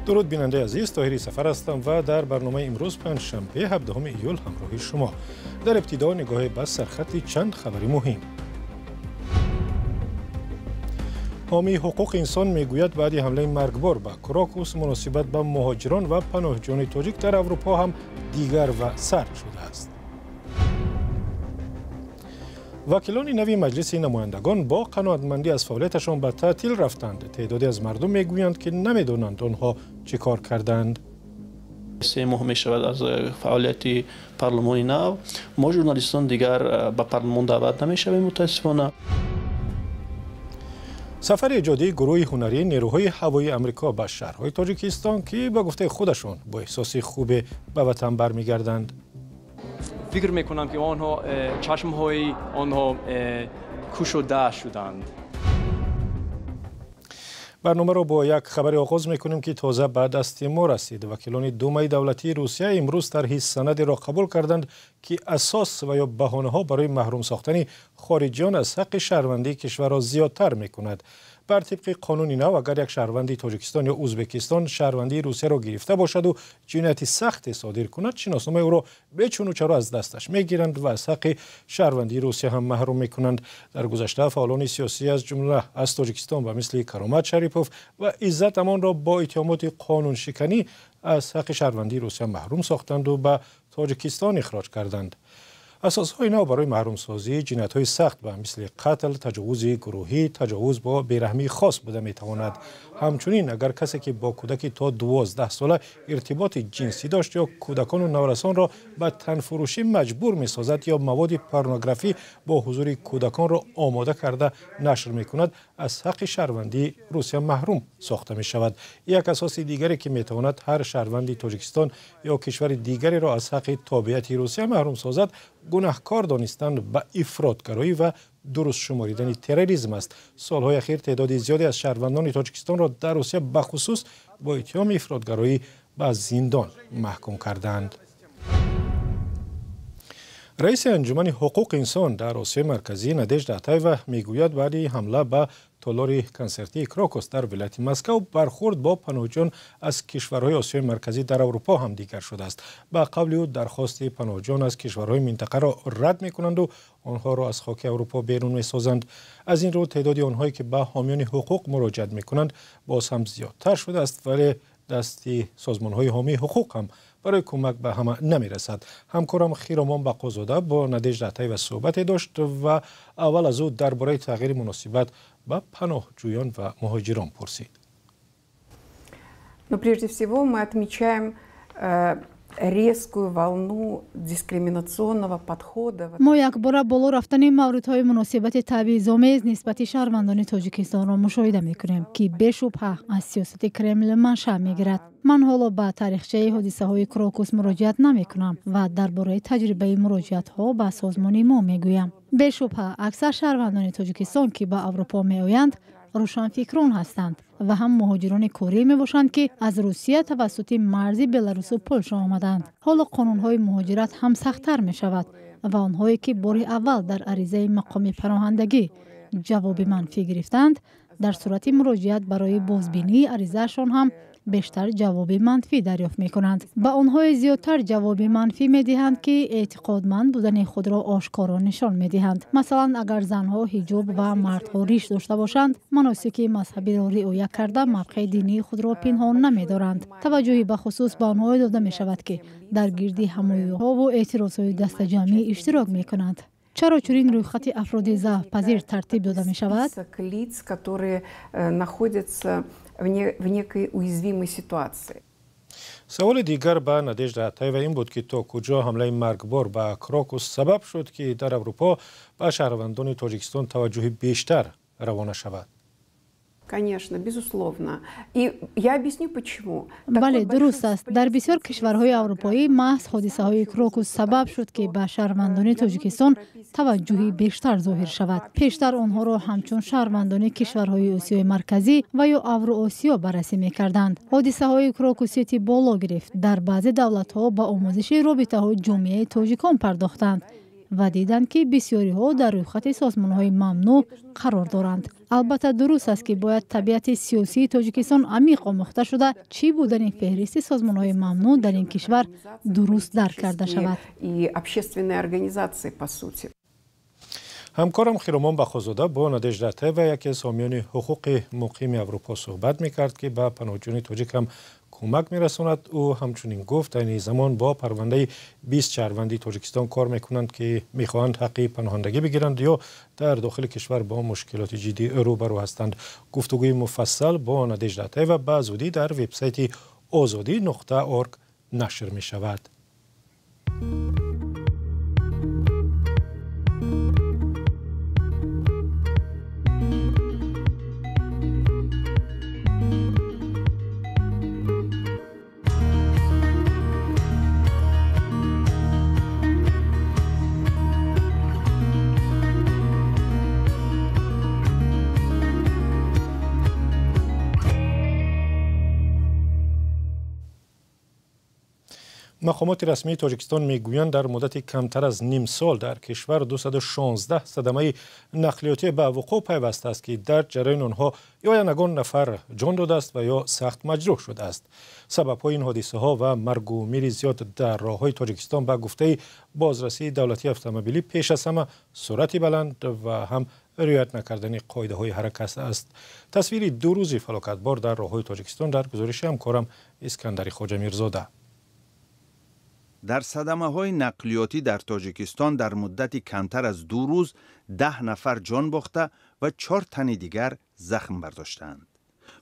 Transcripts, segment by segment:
درود بیننده عزیز، طاهری سفر هستم و در برنامه امروز پنجشنبه 17 ایول همراه شما. در ابتدا نگاه به سرخط چند خبری مهم. حامی حقوق انسان میگوید بعد حمله مرگبار به کراکوس مناسبت به مهاجران و پناهجویان تاجیک در اروپا هم دیگر و سرد شده است. وکیلان نوی مجلس نمایندگان با قناعتمندی از فعالیتشان به تعطیل رفتند. تعدادی از مردم میگویند که نمیدانند آنها چه کار کردند. 3 ماه می شود از فعالیت پارلمان نو. ما ژورنالیستان دیگر به پارلمان دعوت نمی شویم متاسفانه. سفر ایجادی گروه هنری نیروهای هوایی آمریکا به شهرهای تاجیکستان که به گفته خودشان با احساس خوب به وطن برمیگردند. فکر میکنم که آنها چشمهای آنها کشوده شدند. برنامه را با یک خبر آغاز میکنیم که تازه بعد از تیمور رسید. وکیلان دومای دولتی روسیه امروز طرحی سندی را قبول کردند که اساس و یا بهانه ها برای محروم ساختن خارجیان از حق شهروندی کشور را زیادتر میکند. بر طبق قانون نو اگر یک شهروندی تاجیکستان یا ازبکستان شهروندی روسیه را گرفته باشد و جنایت سخت صادر کند، شناسنامه او را به چون و چرا از دستش میگیرند و از حق شهروندی روسیه هم محروم میکنند. در گذشته فعالان سیاسی از جمله از تاجیکستان و مثل کرامت شریپوف و عزت امان را با اتهامات قانون شکنی از حق شهروندی روسیه محروم ساختند و به تاجیکستان اخراج کردند. اساسهای نو برای محروم سازی جنایت‌های سخت به مثل قتل، تجاوز گروهی، تجاوز با بیرحمی خاص بوده میتواند. همچنین اگر کسی که با کودکی تا 12 ساله ارتباط جنسی داشت یا کودکان و نورسان را به تنفروشی مجبور میسازد یا مواد پورنوگرافی با حضور کودکان را آماده کرده نشر میکند، از حق شهروندی روسیه محروم ساخته می شود. یک اساس دیگری که میتواند هر شهروندی تاجیکستان یا کشور دیگری را از حق تابعیت روسیه محروم سازد، گناهکار دانستن به افراطگرایی و درست شماریدن تروریسم است. سالهای اخیر تعداد زیادی از شهروندان تاجیکستان را در روسیه به خصوص با اتهام افراطگرایی به زندان محکوم کردند. رئیس انجمن حقوق انسان در آسیا مرکزی نادژدا اتایوا میگوید بعد حمله به تالار کنسرتی کراکوس در ولایت مسکو برخورد با پناهجویان از کشورهای آسیای مرکزی در اروپا هم دیگر شده است. به قول او درخواست پناهجویان از کشورهای منطقه را رد میکنند و آنها را از خاک اروپا بیرون میسازند. از این رو تعداد آنهایی که به حامیان حقوق مراجعت میکنند باز هم زیادتر شده است، ولی دستی سازمانهای حامی حقوق هم برای کمک به همه نمیرسد. همکارم خیرامان بقازاده با نادژدا اتایوا صحبت داشت و اول از او درباره تغییر مناسبت به پناهجویان و مهاجران پرسید. Но прежде всего мы отмечаем резкую волну дискриминационного подхода. ما یک بار بالا رفتن موردهای مناسبت تبعیض‌آمیز نسبت شهروندان تاجیکستان را مشاهده می‌کنیم که بی‌شبهه از سیاست کرمل منشأ می‌گیرد. من حالا به تاریخچه حادثه‌های کراکوس مراجعت نمی‌کنم و درباره تجربه مراجعت‌ها به سازمان ما می‌گویم. بی‌شبهه اکثر شهروندان تاجیکستان که به اروپا می‌آیند روشنفکران هستند و هم مهاجران کوری می باشند که از روسیه توسط مرز بلاروس و پولش آمدند. حالا قانون‌های مهاجرت هم سخت‌تر می شود و آنهایی که بار اول در عریضه مقام پناهندگی جواب منفی گرفتند، در صورت مراجعت برای بازبینی عریضه‌شان هم بیشتر جواب منفی دریافت می کنند. به آنهای زیادتر جواب منفی می دهند که اعتقادمند بودن خود را آشکارا نشان می دهند. مثلا اگر زنها حجاب و مردها ریش داشته باشند، مناسک مذهبی را رعایت کرده موقع دینی خود را پنهان نمی دارند. توجهی به خصوص به آنها داده می شود که در گرد همایی‌ها و اعتراضهای دست جمعی اشتراک می کنند. چرا چنین رویخط افراد ضعف پذیر ترتیب داده می شود؟ в некой уязвимой ситуации. سوال دیگر به نادژدا اتایوا این بود که تا کجا حمله مرگبار به کراکوس سبب شد که در اروپا به شهروندان تاجیکستان توجه بیشتر روانه شود. Конечно, безусловно. И я объясню почему. بله درست است. در بسیار کشورهای اروپایی محض حادثه‌های کراکوس سبب شد که به شهروندان تاجیکستان توجهی بیشتر ظاهر شود. پیشتر آنها را همچون شهروندان کشورهای آسیای مرکزی و یا اوراسیا بررسی می‌کردند. حادثه‌های کراکوسیتی بالا گرفت. در بعضی دولت‌ها با آموزش رابطه‌های جامعه تاجیکان پرداختند و دیدند که بسیاری ها در رویخط سازمان های ممنوع قرار دارند. البته درست است که باید طبیعت سیاسی تاجیکستان عمیق آموخته شده چی بودن این فهرست سازمان های ممنوع در این کشور درست درک کرده شود. همکارم خیرمان بخوزاده با نادژده طیبه یکی از حامیان حقوق مقیم اروپا صحبت میکرد که به پناهجویان تاجیک هم کمک میرساند. او همچنین گفت این زمان با پرونده 20 شهروندی تاجیکستان کار میکنند که میخواهند حق پناهندگی بگیرند یا در داخل کشور با مشکلات جدی روبرو هستند. گفتگوی مفصل با نادژده طیبه به زودی در وبسایت azadi.org نشر می شود. مقامات رسمی تاجیکستان میگویند در مدت کمتر از نیم سال در کشور 216 صدمه نقلیاتی به وقوع پیوسته است که در جریان آنها یا یگان نفر جان داده است و یا سخت مجروح شده است. سبب‌های این حادثه ها و مرگ و میر زیاد در راه‌های تاجیکستان به گفته بازرسی دولتی اتومبیلی پیش از همه سرعت بلند و هم رعایت نکردن قاعده‌های حرکت است. تصویر دو روزی فلاکتبار در راه‌های تاجیکستان در گزارش همکارم اسکندری خواجه میرزاده. در صدمه‌های نقلیاتی در تاجیکستان در مدت کمتر از 2 روز 10 نفر جان باخته و 4 تن دیگر زخم برداشتند.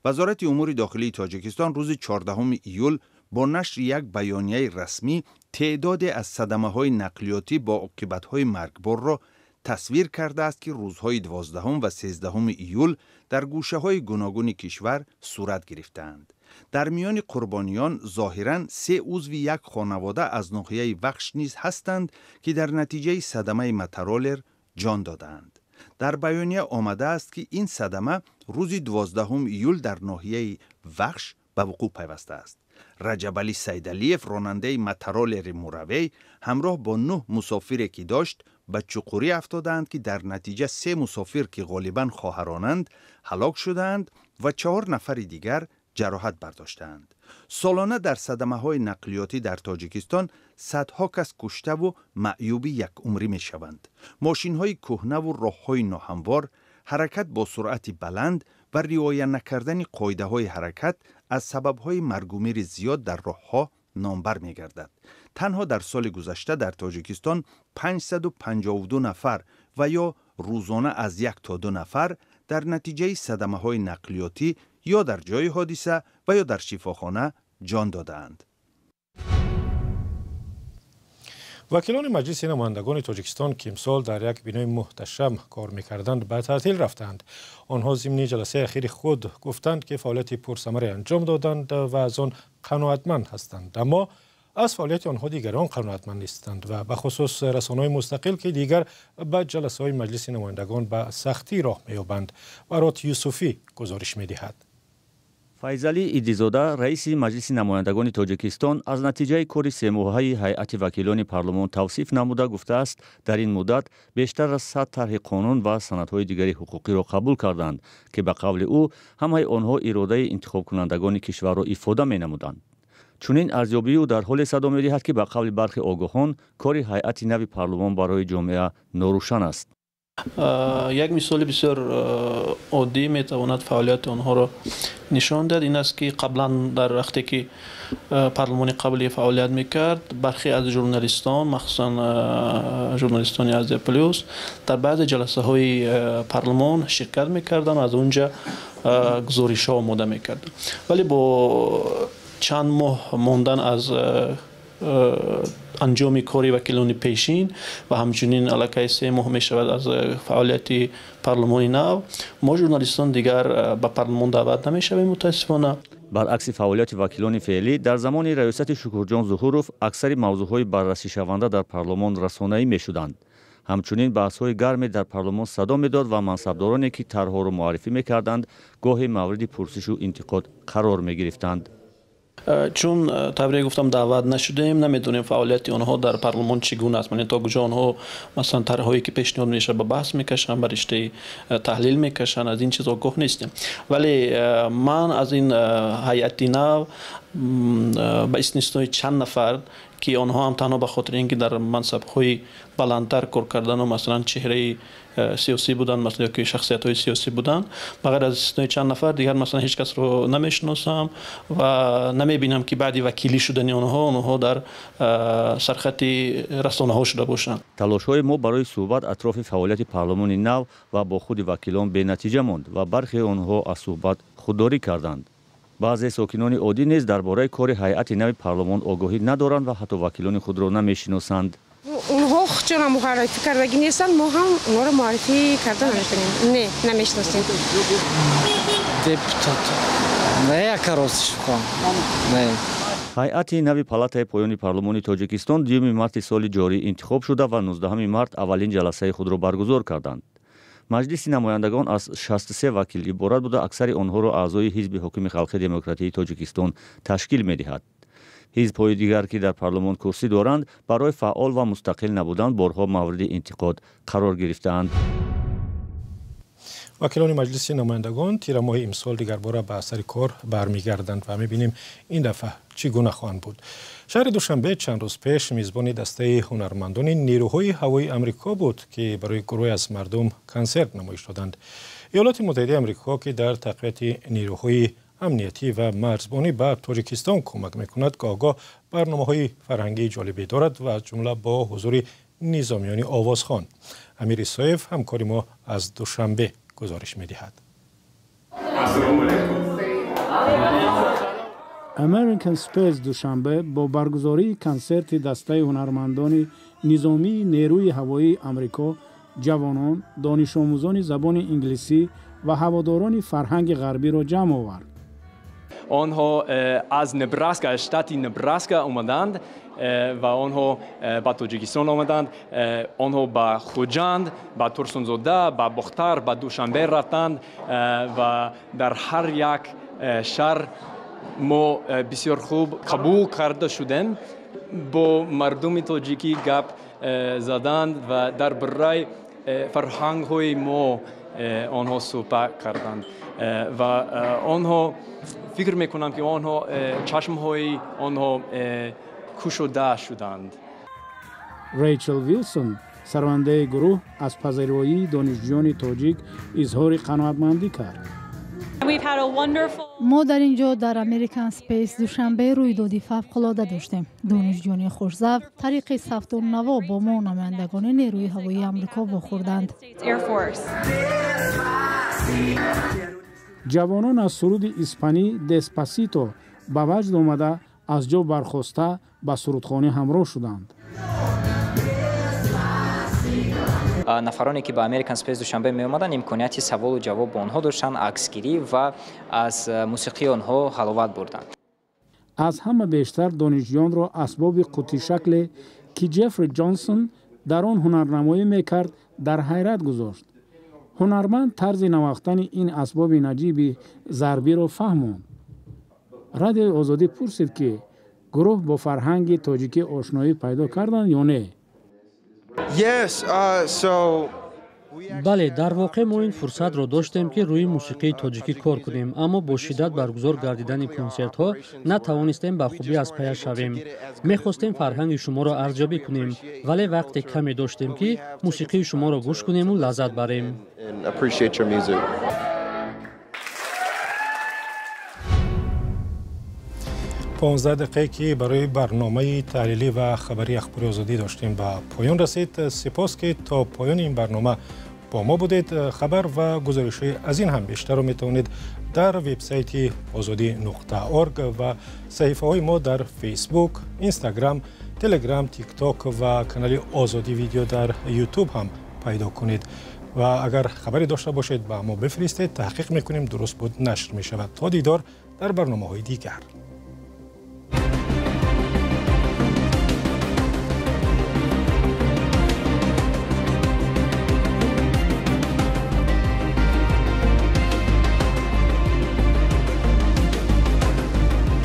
وزارت امور داخلی تاجیکستان روز 14 ایول با نشر یک بیانیه رسمی تعدادی از صدمه‌های نقلیاتی با عاقبت‌های مرگبار را تصویر کرده است که روزهای 12 و 13 ایول در گوشه‌های گوناگون کشور صورت گرفتند. در میان قربانیان ظاهراً 3 عضو یک خانواده از ناحیه وخش نیز هستند که در نتیجه صدمه مترولر جان دادند. در بیانیه آمده است که این صدمه روز 12 ایول در ناحیه وخش به وقوع پیوسته است. رجب علی سیدعلیف راننده مترولر موروی همراه با 9 مسافری که داشت به چقوری افتادند که در نتیجه 3 مسافر که غالباً خواهرانند هلاک شدند و 4 نفر دیگر جراحت برداشتند. سالانه در صدمه‌های نقلیاتی در تاجیکستان صدها کس کشته و معیوب یک عمری می شوند. ماشین‌های کهنه و راه‌های ناهموار، حرکت با سرعت بلند و رعایت نکردن قاعده‌های حرکت از سبب‌های مرگ و میر زیاد در راه‌ها نامبر می‌گردد. تنها در سال گذشته در تاجیکستان 552 نفر و یا روزانه از 1 تا 2 نفر در نتیجه صدمه‌های نقلیاتی یا در جای حادثه و یا در شفاخانه جان دادند. وکیلان مجلس نمایندگان تاجیکستان که امسال در یک بینای محتشم کار می‌کردند به تعطیل رفتند. آنها ضمن جلسه اخیر خود گفتند که فعالیت پرثمری انجام دادند و از آن قناعتمند هستند، اما از فعالیت آنها دیگران قناعتمند نیستند و به خصوص رسانه‌های مستقل که دیگر به جلسه‌های مجلس نمایندگان به سختی راه می‌یابند. برات یوسفی گزارش می‌دهد. فیضعلی ایدیزاده رئیس مجلس نمایندگان تاجیکستان از نتیجه کار 3 ماهه هیئت وکیلان پارلمان توصیف نموده گفته است در این مدت بیشتر از 100 طرح قانون و سندهای دیگری حقوقی را قبول کردند که به قول او همه آنها اراده انتخاب کنندگان کشور را افاده می‌نمودند. چنین ارزیابی او در حال صدا می‌دهد که به قول برخی آگاهان کار هیئت نو پارلمان برای جامعه ناروشن است. یک مثال بسیار عادی میتواند فعالیت آنها را نشان داد. این است که قبلا در وقتی که پارلمان قبلی فعالیت میکرد برخی از ژورنالیستان مخصوصا ژورنالیستان از پلیوس در بعض جلسه های پارلمان شرکت میکردن و از اونجا گزارش ها آماده میکردن، ولی با چند ماه ماندن از انجام کاری وکیلان پیشین و همچنین علاقه 3 ماه می شود از فعالیت پارلمانی نو، ما ژورنالیستان دیگر به پارلمان دعوت نمی شویم متاسفانه. برعکس فعالیت وکیلان فعلی در زمان ریاست شکرجان ظهوروف اکثر موضوعهای بررسی شونده در پارلمان رسانه‌ای می شدند. همچنین بحث‌های گرمی در پارلمان صدا می‌داد و منصبدارانی که طرح‌ها را معرفی می‌کردند گاهی مورد پرسش و انتقاد قرار می‌گرفتند. چون طبیعی گفتم دعوت نشدیم نمیدونیم فعالیت اونها در پارلمان چگونه است. یعنی تا کجا اونها مثلا طرحهایی که پیشنهاد میشه به بحث میکشن، به رشته تحلیل میکشن، از این چیزا گوه نیستیم. ولی من از این هیئت نو به استثنای چند نفر که آنها هم تنها به خاطر اینکه در منصب‌های بلندتر کار کردن و مثلا چهره سیاسی بودن، مثلا که شخصیت‌های سیاسی بودن، بغیر از استثنای چند نفر دیگر مثلا هیچ کس رو نمیشناسم و نمیبینم که بعدی وکیلی شدن آنها در سرخط رسانه‌ها شده باشند. تلاش‌های ما برای صحبت اطراف فعالیت پارلمان نو و با خود وکیلان به نتیجه ماند و برخی آنها از صحبت خودداری کردند. بعضی ساکنان عادی نیز درباره کار هیئت نو پارلمان آگاهی ندارند و حتی وکیلان خود را نمیشناسند. اونها چون معرفی کردگی نیستند، ما هم اونها را معرفی کردن نمی‌کنیم. نه نمیشناسیم. دپوتات نه یک کارش کنم. نه. هیئت نو پالاتای پایانی پارلمان تاجیکستان 2 مارت سال جاری انتخاب شده و 19 مارت اولین جلسه خود را برگزار کردند. مجلس نمایندگان از 63 وکیل عبارت بوده، اکثر آنها را اعضای حزب حاکم خلق دموکراتی تاجیکستان تشکیل می‌دهد. حزب‌های دیگر که در پارلمان کرسی دارند برای فعال و مستقل نبودن بارها مورد انتقاد قرار گرفتند. وکیلان مجلس نمایندگان تیر ماه امسال دیگر بار به سر کار برمیگردند و می‌بینیم این دفعه چگونه خواهند بود. شهر دوشنبه چند روز پیش میزبان دسته هنرمندان نیروهای هوایی امریکا بود که برای گروه از مردم کنسرت نمایش دادند. ایالات متحده امریکا که در تقویت نیروهای امنیتی و مرزبانی به تاجیکستان کمک میکند که آگاه برنامه‌های فرهنگی جالبی دارد و از جمله با حضور نظامیان آوازخوان. امیر سایف همکاری ما از دوشنبه گزارش می‌دهد. امریکن اسپیس دوشنبه با برگزاری کنسرت دسته هنرمندان نظامی نیروی هوایی امریکا، جوانان، دانش آموزان زبان انگلیسی و هواداران فرهنگ غربی را جمع آورد. آنها از نبراسکا، شتات نبراسکا آمدند و آنها به تاجیکستان آمدند. آنها به خوجند، به ترسونزاده، به بختار، به دوشنبه رفتند و در هر یک شهر ما بسیار خوب قبول کرده شدیم. با مردم تاجیکی گپ زدند و در برای فرهنگ های ما آنها صحبت کردند و آنها فکر میکنم که آنها چشم های آنها کشوده شدند. ریچل ویلسون سرونده گروه از پذیرایی دانشجویان تاجیک اظهار قناعتمندی کرد. ما در اینجا در امریکن اسپیس دوشنبه رویدادی فوق‌العاده داشتیم. دانشجویان خوش‌ذوق طریق ثبت نوا با ما نمایندگان نیروی هوایی آمریکا واخوردند. جوانان از سرود اسپانی دسپاسیتو به وجد آمده از جا برخاسته به سرودخوانی همراه شدند. نفرانی که به امریکن اسپیس دوشنبه می آمدند امکانیت سوال و جواب با آنها داشتند، عکسگیری و از موسیقی آنها حلاوت بردند. از همه بیشتر دانشجویان را اسباب قوطی شکل که جفری جانسون در آن هنرنمایی میکرد در حیرت گذاشت. هنرمند طرز نواختن این اسباب نجیب ضربی را فهماند. رادیو آزادی پرسید که گروه با فرهنگ تاجیکی آشنایی پیدا کردند یا نه. بله، در واقع ما این فرصت را داشتیم که روی موسیقی تاجیکی کار کنیم، اما با شدت برگزار گردیدن کنسرت ها نتوانستیم به خوبی از پی شویم. میخواستیم فرهنگ شما را ارزیابی کنیم، ولی وقت کمی داشتیم که موسیقی شما را گوش کنیم و لذت بریم. 15 دقیقه که برای برنامه تحلیلی و خبری اخباری آزادی داشتیم به پایان رسید. سپاس که تا پایان این برنامه با ما بودید. خبر و گزارش از این هم بیشتر رو میتونید در وبسایت azadi.org و صحیفه های ما در فیسبوک، اینستاگرام، تلگرام، تیک تاک و کانال آزادی ویدیو در یوتیوب هم پیدا کنید. و اگر خبری داشته باشید با ما بفرستید، تحقیق میکنیم درست بود نشر میشود. تا دیدار در برنامه های دیگر.